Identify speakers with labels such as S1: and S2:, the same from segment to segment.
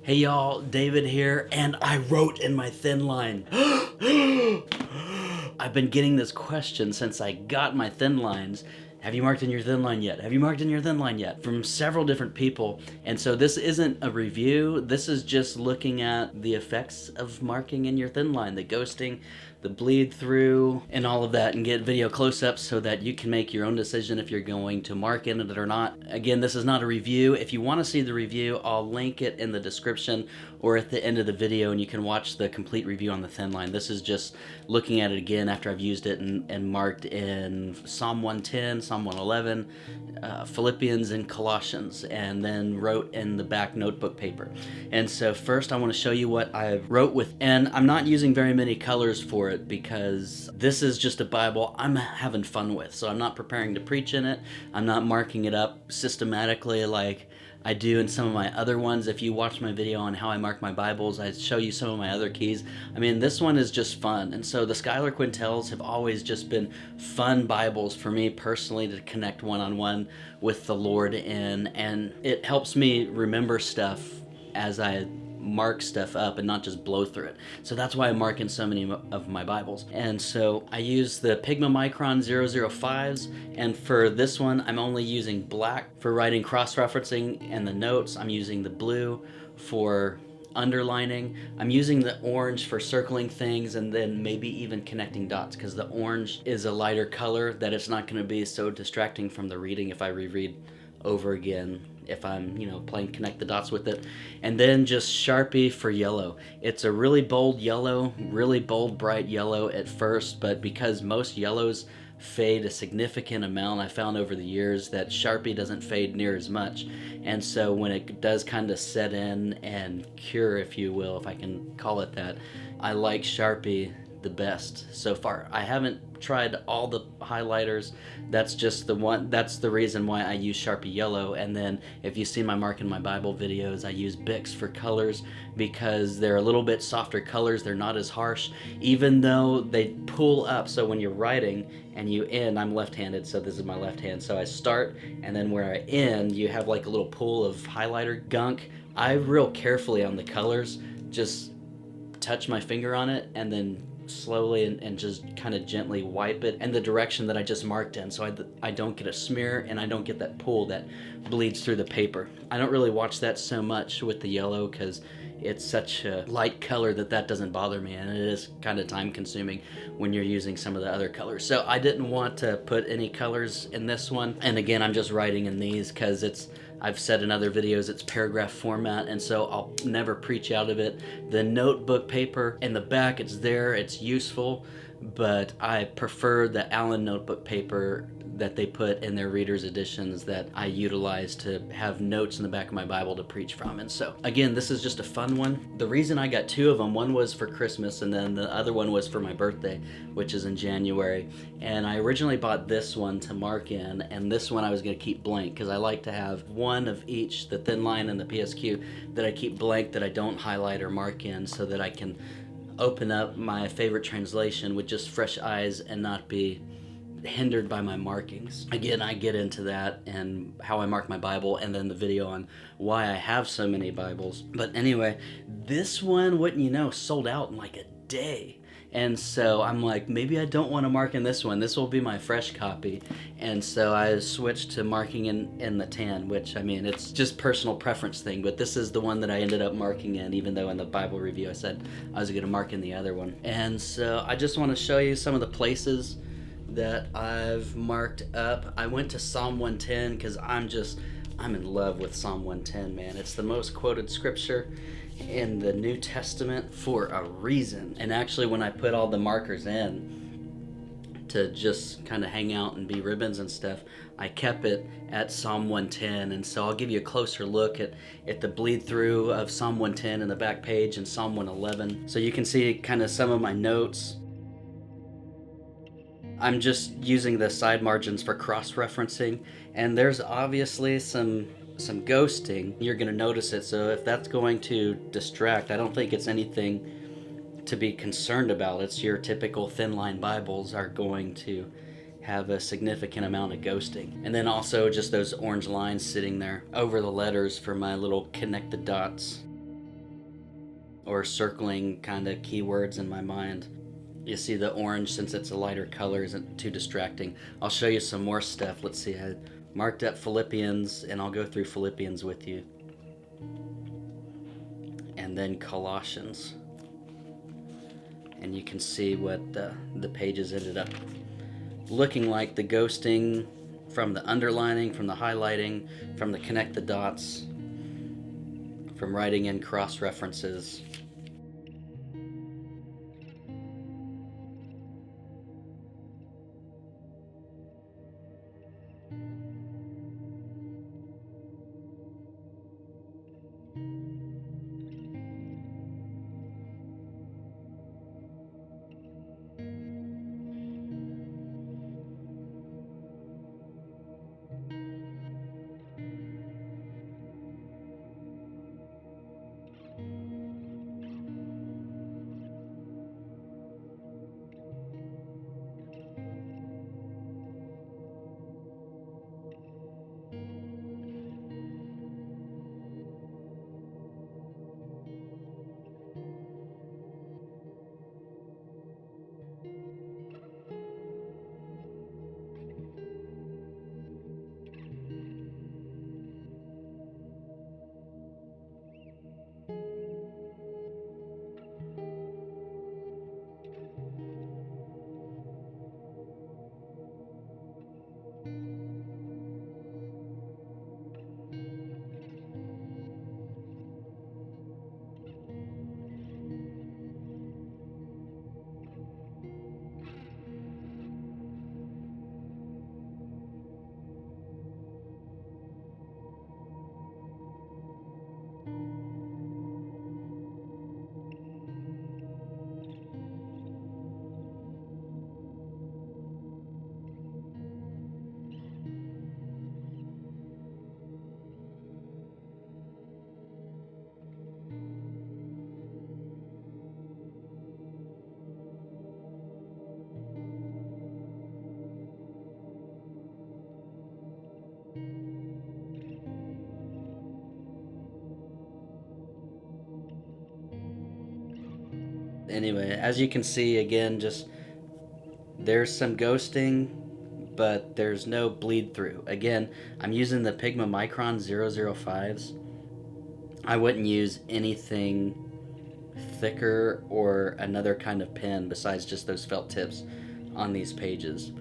S1: Hey y'all, David here, and I wrote in my thin line. I've been getting this question since I got my thin lines. Have you marked in your thin line yet? Have you marked in your thin line yet? From several different people. And so this isn't a review. This is just looking at the effects of marking in your thin line, the ghosting, the bleed through, and all of that, and get video close-ups so that you can make your own decision if you're going to mark in it or not. Again, this is not a review. If you want to see the review, I'll link it in the description or at the end of the video, and you can watch the complete review on the thin line. This is just looking at it again after I've used it and marked in Psalm 110, Psalm 111, Philippians, and Colossians, and then wrote in the back notebook paper. And so first I want to show you what I wrote with, and I'm not using very many colors for it because this is just a Bible I'm having fun with. So I'm not preparing to preach in it. I'm not marking it up systematically like I do in some of my other ones. If you watch my video on how I mark my Bibles, I show you some of my other keys. I mean, this one is just fun. And so the Schuyler Quentels have always just been fun Bibles for me personally to connect one-on-one with the Lord in. And it helps me remember stuff as I mark stuff up and not just blow through it. So that's why I mark in so many of my Bibles. And so I use the Pigma Micron 005s, and for this one I'm only using black for writing cross-referencing and the notes. I'm using the blue for underlining. I'm using the orange for circling things and then maybe even connecting dots, because the orange is a lighter color that it's not going to be so distracting from the reading if I reread over again, if I'm, playing connect the dots with it. And then just Sharpie for yellow. It's a really bold yellow, really bold, bright yellow at first, but because most yellows fade a significant amount, I found over the years that Sharpie doesn't fade near as much. And so when it does kind of set in and cure, if you will, if I can call it that, I like Sharpie the best so far. I haven't tried all the highlighters. That's just the one. That's the reason why I use Sharpie yellow. And then if you see my Mark in My Bible videos, I use Bics for colors because they're a little bit softer colors. They're not as harsh, even though they pull up. So when you're writing and you end, I'm left-handed, so this is my left hand. So I start, and then where I end, you have like a little pool of highlighter gunk. I real carefully on the colors just touch my finger on it and then slowly and just kind of gently wipe it in the direction that I just marked in, so I don't get a smear and I don't get that pool that bleeds through the paper. I don't really watch that so much with the yellow because it's such a light color that doesn't bother me, and it is kind of time consuming when you're using some of the other colors. So I didn't want to put any colors in this one, and again I'm just writing in these because I've said in other videos it's paragraph format, and so I'll never preach out of it. The notebook paper in the back, it's there, it's useful, but I prefer the Allen notebook paper that they put in their reader's editions that I utilize to have notes in the back of my Bible to preach from. And so again, this is just a fun one. The reason I got two of them, one was for Christmas and then the other one was for my birthday, which is in January. And I originally bought this one to mark in, and this one I was going to keep blank because I like to have one of each, the thin line and the PSQ, that I keep blank, that I don't highlight or mark in, so that I can open up my favorite translation with just fresh eyes and not be hindered by my markings. Again, I get into that and how I mark my Bible, and then the video on why I have so many Bibles. But anyway, this one, wouldn't you know, sold out in like a day. And so I'm like, maybe I don't want to mark in this one. This will be my fresh copy. And so I switched to marking in the tan, which, I mean, it's just personal preference thing, but this is the one that I ended up marking in, even though in the Bible review I said I was going to mark in the other one. And so I just want to show you some of the places that I've marked up. I went to Psalm 110 because I'm in love with Psalm 110, man. It's the most quoted scripture in the New Testament for a reason. And actually, when I put all the markers in to just kind of hang out and be ribbons and stuff, I kept it at Psalm 110. And so I'll give you a closer look at the bleed through of Psalm 110 in the back page and Psalm 111. So you can see kind of some of my notes. I'm just using the side margins for cross-referencing, and there's obviously some ghosting. You're going to notice it, so if that's going to distract, I don't think it's anything to be concerned about. It's your typical thin line Bibles are going to have a significant amount of ghosting. And then also just those orange lines sitting there over the letters for my little connect the dots. or circling kind of keywords in my mind. You see the orange, since it's a lighter color, isn't too distracting. I'll show you some more stuff. Let's see, I marked up Philippians, and I'll go through Philippians with you. And then Colossians. And you can see what the pages ended up looking like. The ghosting, from the underlining, from the highlighting, from the connect the dots, from writing in cross references. Anyway, as you can see, again, just there's some ghosting, but there's no bleed through. Again, I'm using the Pigma Micron 005s. I wouldn't use anything thicker or another kind of pen besides just those felt tips on these pages.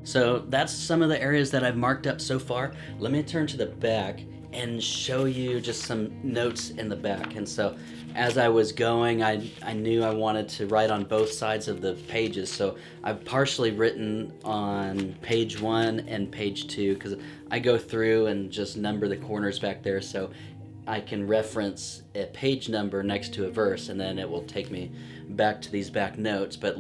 S1: So that's some of the areas that I've marked up so far. Let me turn to the back and show you just some notes in the back. And so as I was going, I knew I wanted to write on both sides of the pages. So I've partially written on page 1 and page 2 because I go through and just number the corners back there so I can reference a page number next to a verse, and then it will take me back to these back notes. But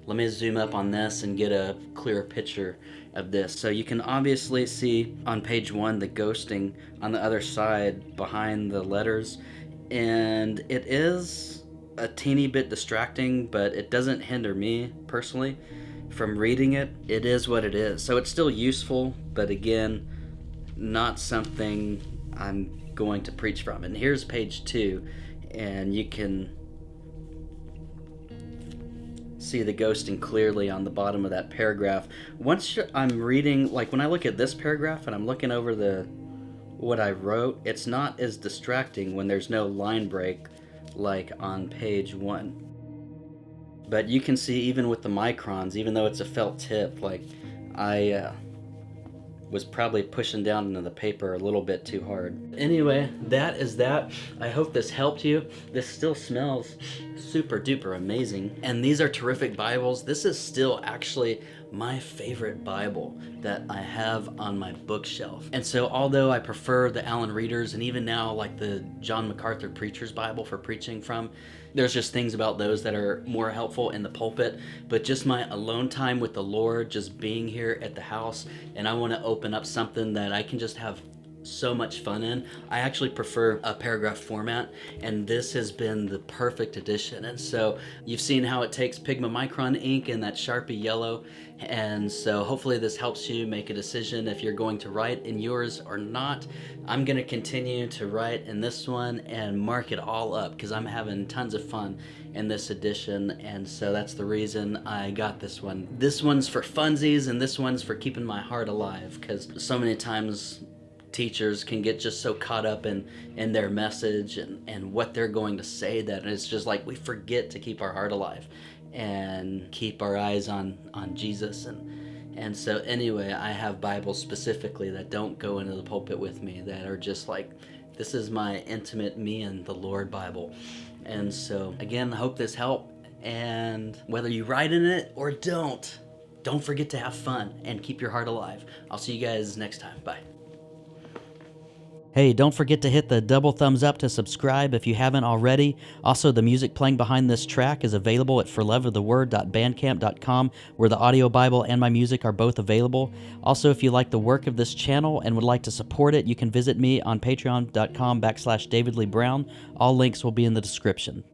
S1: let me zoom up on this and get a clearer picture of this. So you can obviously see on page 1 the ghosting on the other side behind the letters, and it is a teeny bit distracting, but it doesn't hinder me personally from reading it. It is what it is. So it's still useful, but again, not something I'm going to preach from. And here's page 2, and you can see the ghosting clearly on the bottom of that paragraph. Once I'm reading, like when I look at this paragraph and I'm looking over what I wrote, it's not as distracting when there's no line break like on page 1. But you can see even with the microns, even though it's a felt tip, like I was probably pushing down into the paper a little bit too hard. Anyway, that is that. I hope this helped you. This still smells super duper amazing. And these are terrific Bibles. This is still actually my favorite Bible that I have on my bookshelf. And so although I prefer the Allen Readers and even now like the John MacArthur Preacher's Bible for preaching from, there's just things about those that are more helpful in the pulpit. But just my alone time with the Lord, just being here at the house, and I want to open up something that I can just have so much fun in. I actually prefer a paragraph format, and this has been the perfect addition. And so you've seen how it takes Pigma Micron ink and that Sharpie yellow, and so hopefully this helps you make a decision if you're going to write in yours or not. I'm going to continue to write in this one and mark it all up because I'm having tons of fun in this edition, and so that's the reason I got this one. This one's for funsies, and this one's for keeping my heart alive, because so many times teachers can get just so caught up in their message and what they're going to say that it's just like we forget to keep our heart alive and keep our eyes on Jesus. And so anyway, I have Bibles specifically that don't go into the pulpit with me, that are just like, this is my intimate me and the Lord Bible. And so again, I hope this helped, and whether you write in it or don't forget to have fun and keep your heart alive. I'll see you guys next time. Bye. Hey, don't forget to hit the double thumbs up to subscribe if you haven't already. Also, the music playing behind this track is available at forloveoftheword.bandcamp.com, where the audio Bible and my music are both available. Also, if you like the work of this channel and would like to support it, you can visit me on patreon.com/David Lee Brown. All links will be in the description.